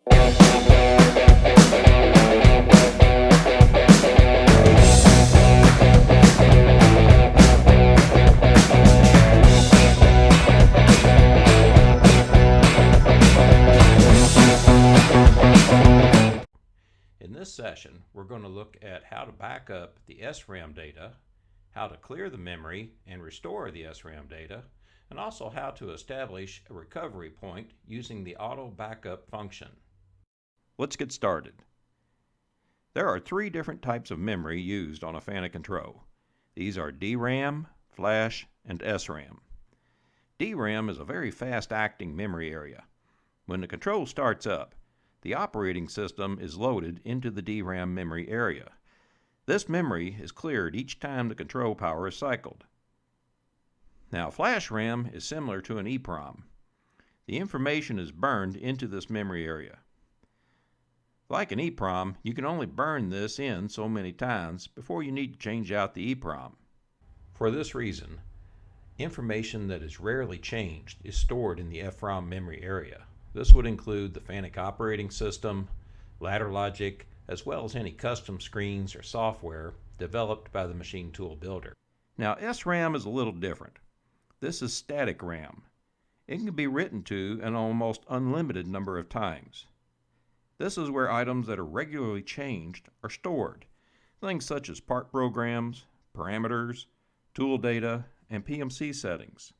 In this session, we're going to look at how to back up the SRAM data, how to clear the memory and restore the SRAM data, and also how to establish a recovery point using the auto backup function. Let's get started. There are three different types of memory used on a FANUC control. These are DRAM, flash, and SRAM. DRAM is a very fast-acting memory area. When the control starts up, the operating system is loaded into the DRAM memory area. This memory is cleared each time the control power is cycled. Now, flash RAM is similar to an EEPROM. The information is burned into this memory area. Like an EEPROM, you can only burn this in so many times before you need to change out the EEPROM. For this reason, information that is rarely changed is stored in the FROM memory area. This would include the FANUC operating system, ladder logic, as well as any custom screens or software developed by the machine tool builder. Now, SRAM is a little different. This is static RAM. It can be written to an almost unlimited number of times. This is where items that are regularly changed are stored. Things such as part programs, parameters, tool data, and PMC settings.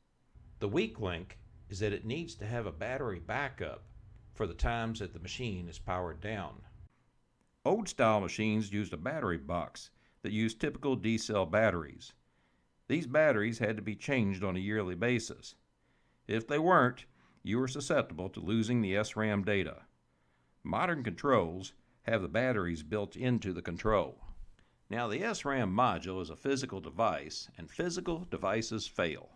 The weak link is that it needs to have a battery backup for the times that the machine is powered down. Old style machines used a battery box that used typical D-cell batteries. These batteries had to be changed on a yearly basis. If they weren't, you were susceptible to losing the SRAM data. Modern controls have the batteries built into the control. Now, the SRAM module is a physical device, and physical devices fail.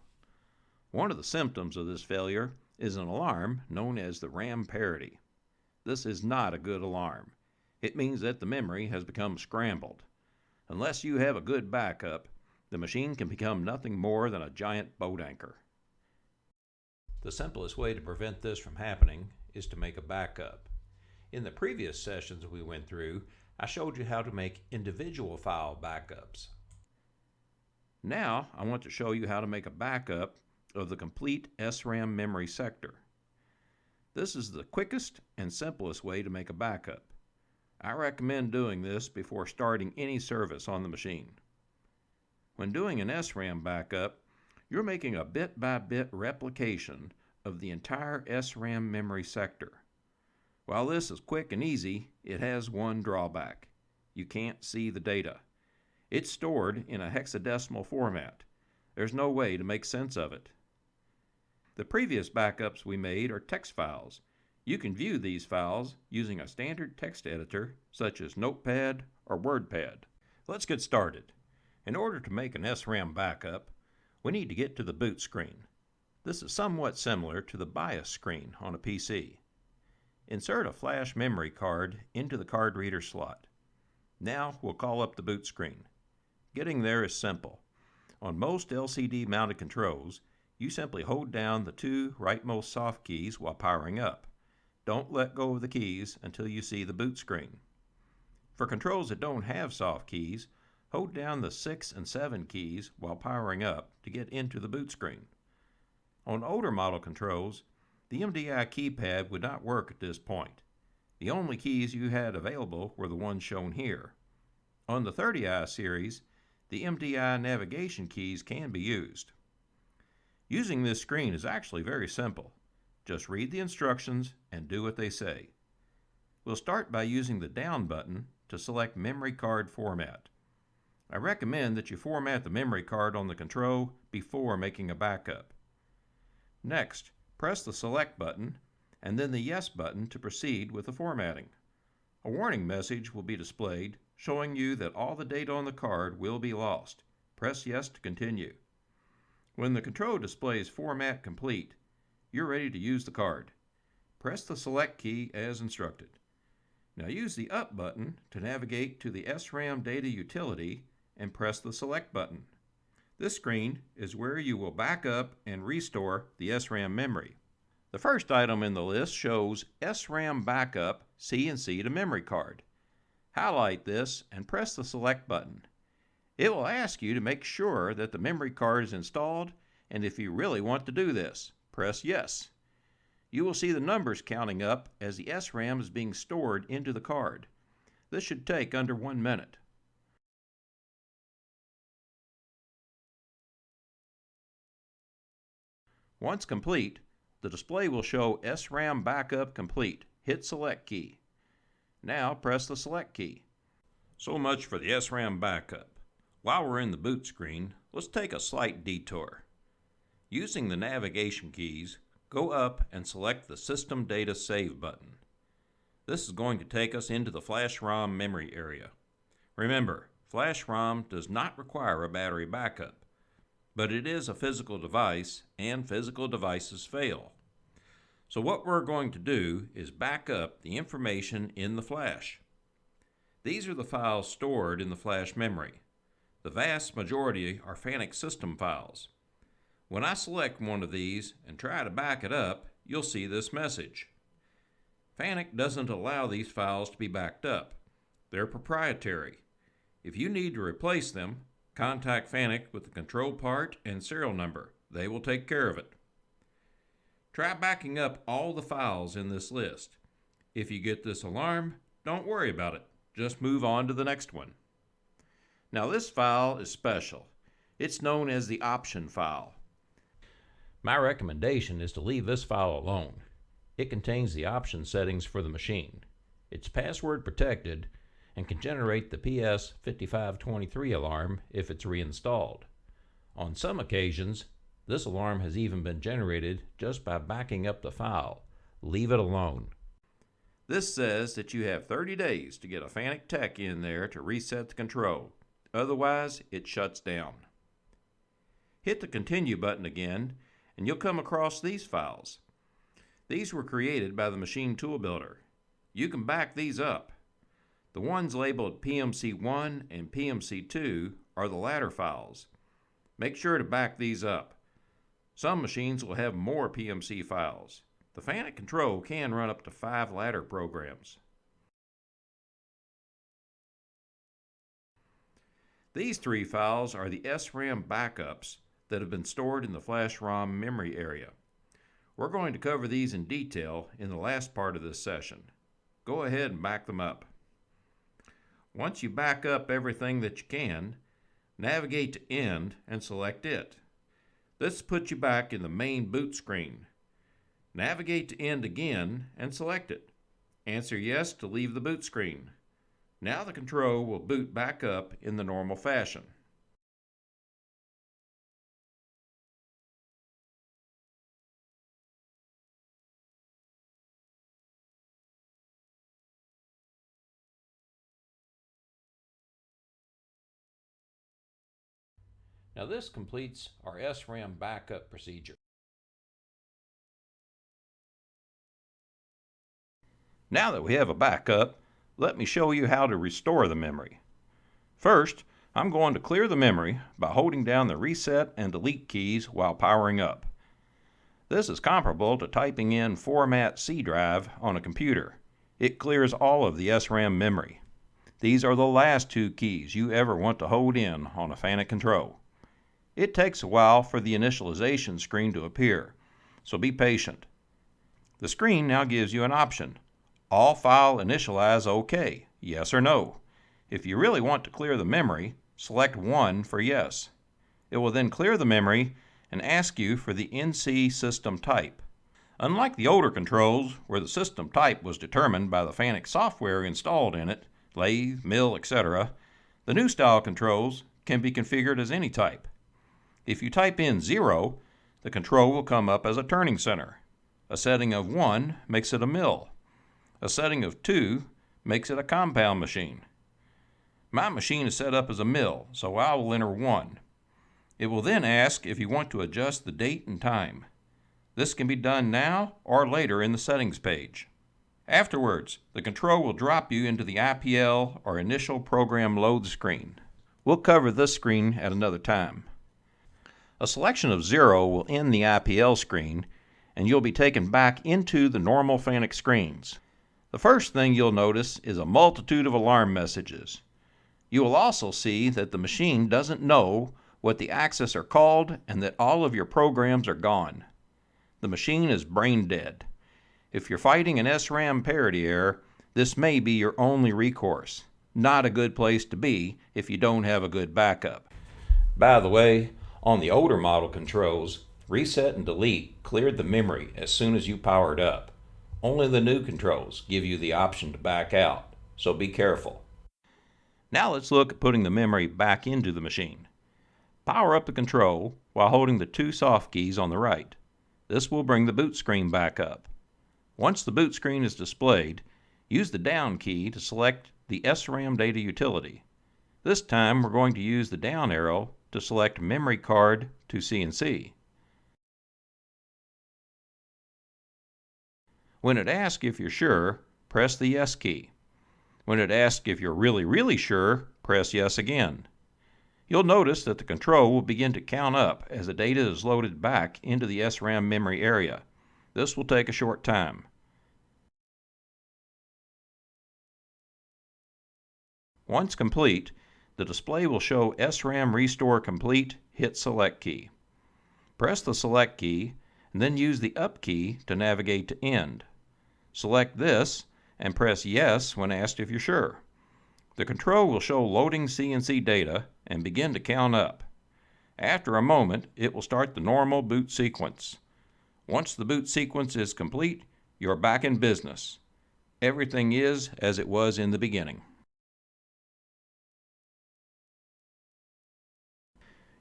One of the symptoms of this failure is an alarm known as the RAM parity. This is not a good alarm. It means that the memory has become scrambled. Unless you have a good backup, the machine can become nothing more than a giant boat anchor. The simplest way to prevent this from happening is to make a backup. In the previous sessions we went through, I showed you how to make individual file backups. Now I want to show you how to make a backup of the complete SRAM memory sector. This is the quickest and simplest way to make a backup. I recommend doing this before starting any service on the machine. When doing an SRAM backup, you're making a bit-by-bit replication of the entire SRAM memory sector. While this is quick and easy, it has one drawback. You can't see the data. It's stored in a hexadecimal format. There's no way to make sense of it. The previous backups we made are text files. You can view these files using a standard text editor such as Notepad or WordPad. Let's get started. In order to make an SRAM backup, we need to get to the boot screen. This is somewhat similar to the BIOS screen on a PC. Insert a flash memory card into the card reader slot. Now we'll call up the boot screen. Getting there is simple. On most LCD mounted controls, you simply hold down the two rightmost soft keys while powering up. Don't let go of the keys until you see the boot screen. For controls that don't have soft keys, hold down the 6 and 7 keys while powering up to get into the boot screen. On older model controls, the MDI keypad would not work at this point. The only keys you had available were the ones shown here. On the 30i series, the MDI navigation keys can be used. Using this screen is actually very simple. Just read the instructions and do what they say. We'll start by using the down button to select memory card format. I recommend that you format the memory card on the control before making a backup. Next, press the select button and then the yes button to proceed with the formatting. A warning message will be displayed showing you that all the data on the card will be lost. Press yes to continue. When the control displays Format Complete, you're ready to use the card. Press the Select key as instructed. Now use the Up button to navigate to the SRAM data utility and press the Select button. This screen is where you will back up and restore the SRAM memory. The first item in the list shows SRAM backup CNC to memory card. Highlight this and press the select button. It will ask you to make sure that the memory card is installed, and if you really want to do this, press yes. You will see the numbers counting up as the SRAM is being stored into the card. This should take under 1 minute. Once complete, the display will show SRAM backup complete. Hit select key. Now press the select key. So much for the SRAM backup. While we're in the boot screen, let's take a slight detour. Using the navigation keys, go up and select the System Data Save button. This is going to take us into the flash ROM memory area. Remember, flash ROM does not require a battery backup, but it is a physical device and physical devices fail. So what we're going to do is back up the information in the flash. These are the files stored in the flash memory. The vast majority are FANUC system files. When I select one of these and try to back it up, you'll see this message. FANUC doesn't allow these files to be backed up. They're proprietary. If you need to replace them, contact FANUC with the control part and serial number. They will take care of it. Try backing up all the files in this list. If you get this alarm, don't worry about it. Just move on to the next one. Now this file is special. It's known as the option file. My recommendation is to leave this file alone. It contains the option settings for the machine. It's password protected and can generate the PS5523 alarm if it's reinstalled. On some occasions, this alarm has even been generated just by backing up the file. Leave it alone. This says that you have 30 days to get a FANUC tech in there to reset the control. Otherwise, it shuts down. Hit the Continue button again, and you'll come across these files. These were created by the Machine Tool Builder. You can back these up. The ones labeled PMC1 and PMC2 are the ladder files. Make sure to back these up. Some machines will have more PMC files. The FANUC control can run up to 5 ladder programs. These 3 files are the SRAM backups that have been stored in the flash ROM memory area. We're going to cover these in detail in the last part of this session. Go ahead and back them up. Once you back up everything that you can, navigate to End and select it. This puts you back in the main boot screen. Navigate to End again and select it. Answer yes to leave the boot screen. Now the control will boot back up in the normal fashion. Now this completes our SRAM backup procedure. Now that we have a backup, let me show you how to restore the memory. First, I'm going to clear the memory by holding down the reset and delete keys while powering up. This is comparable to typing in Format C drive on a computer. It clears all of the SRAM memory. These are the last 2 keys you ever want to hold in on a FANUC control. It takes a while for the initialization screen to appear, so be patient. The screen now gives you an option. All file initialize OK, yes or no. If you really want to clear the memory, select 1 for yes. It will then clear the memory and ask you for the NC system type. Unlike the older controls where the system type was determined by the FANUC software installed in it, lathe, mill, etc., the new style controls can be configured as any type. If you type in 0, the control will come up as a turning center. A setting of 1 makes it a mill. A setting of 2 makes it a compound machine. My machine is set up as a mill, so I will enter 1. It will then ask if you want to adjust the date and time. This can be done now or later in the settings page. Afterwards, the control will drop you into the IPL or initial program load screen. We'll cover this screen at another time. A selection of 0 will end the IPL screen, and you'll be taken back into the normal FANUC screens. The first thing you'll notice is a multitude of alarm messages. You will also see that the machine doesn't know what the axes are called and that all of your programs are gone. The machine is brain dead. If you're fighting an SRAM parity error, this may be your only recourse. Not a good place to be if you don't have a good backup. By the way, on the older model controls, reset and delete cleared the memory as soon as you powered up. Only the new controls give you the option to back out, so be careful. Now let's look at putting the memory back into the machine. Power up the control while holding the two soft keys on the right. This will bring the boot screen back up. Once the boot screen is displayed, use the down key to select the SRAM data utility. This time we're going to use the down arrow to select memory card to CNC. When it asks if you're sure, press the yes key. When it asks if you're really sure, press yes again. You'll notice that the control will begin to count up as the data is loaded back into the SRAM memory area. This will take a short time. Once complete, the display will show SRAM Restore Complete. Hit Select key. Press the Select key and then use the Up key to navigate to End. Select this and press Yes when asked if you're sure. The control will show loading CNC data and begin to count up. After a moment, it will start the normal boot sequence. Once the boot sequence is complete, you're back in business. Everything is as it was in the beginning.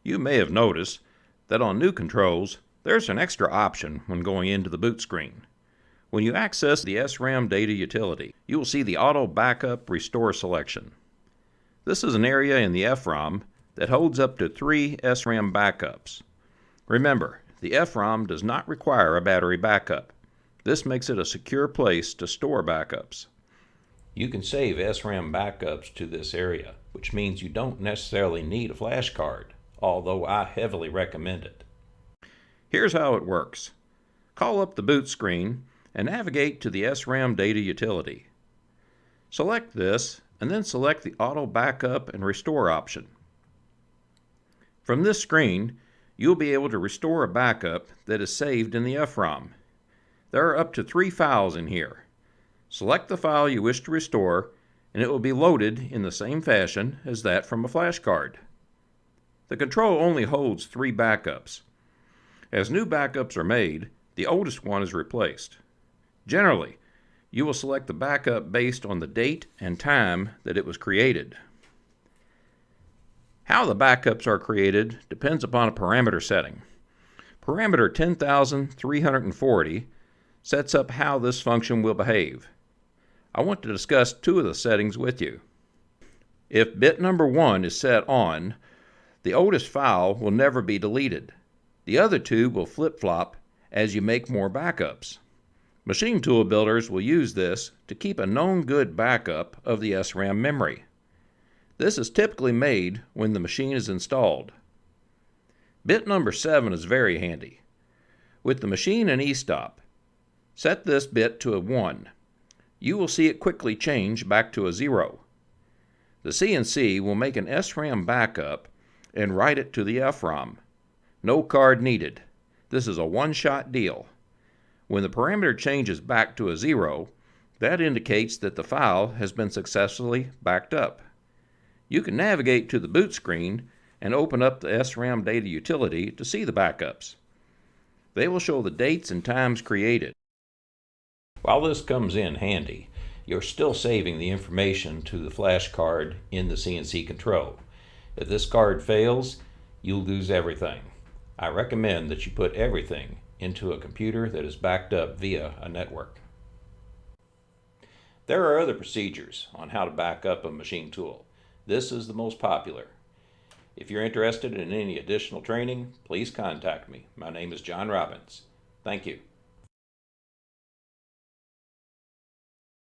You may have noticed that on new controls, there's an extra option when going into the boot screen. When you access the SRAM data utility, you will see the Auto Backup Restore selection. This is an area in the FROM that holds up to 3 SRAM backups. Remember, the FROM does not require a battery backup. This makes it a secure place to store backups. You can save SRAM backups to this area, which means you don't necessarily need a flash card, although I heavily recommend it. Here's how it works. Call up the boot screen and navigate to the SRAM data utility. Select this and then select the Auto Backup and Restore option. From this screen, you'll be able to restore a backup that is saved in the FROM. There are up to 3 files in here. Select the file you wish to restore and it will be loaded in the same fashion as that from a flash card. The control only holds 3 backups. As new backups are made, the oldest one is replaced. Generally, you will select the backup based on the date and time that it was created. How the backups are created depends upon a parameter setting. Parameter 10,340 sets up how this function will behave. I want to discuss 2 of the settings with you. If bit number 1 is set on, the oldest file will never be deleted. The other 2 will flip-flop as you make more backups. Machine tool builders will use this to keep a known good backup of the SRAM memory. This is typically made when the machine is installed. Bit number 7 is very handy. With the machine in e-stop, set this bit to a 1. You will see it quickly change back to a 0. The CNC will make an SRAM backup and write it to the FROM. No card needed. This is a one-shot deal. When the parameter changes back to a 0, that indicates that the file has been successfully backed up. You can navigate to the boot screen and open up the SRAM data utility to see the backups. They will show the dates and times created. While this comes in handy, you're still saving the information to the flash card in the CNC control. If this card fails, you'll lose everything. I recommend that you put everything into a computer that is backed up via a network. There are other procedures on how to back up a machine tool. This is the most popular. If you're interested in any additional training, please contact me. My name is John Robbins. Thank you.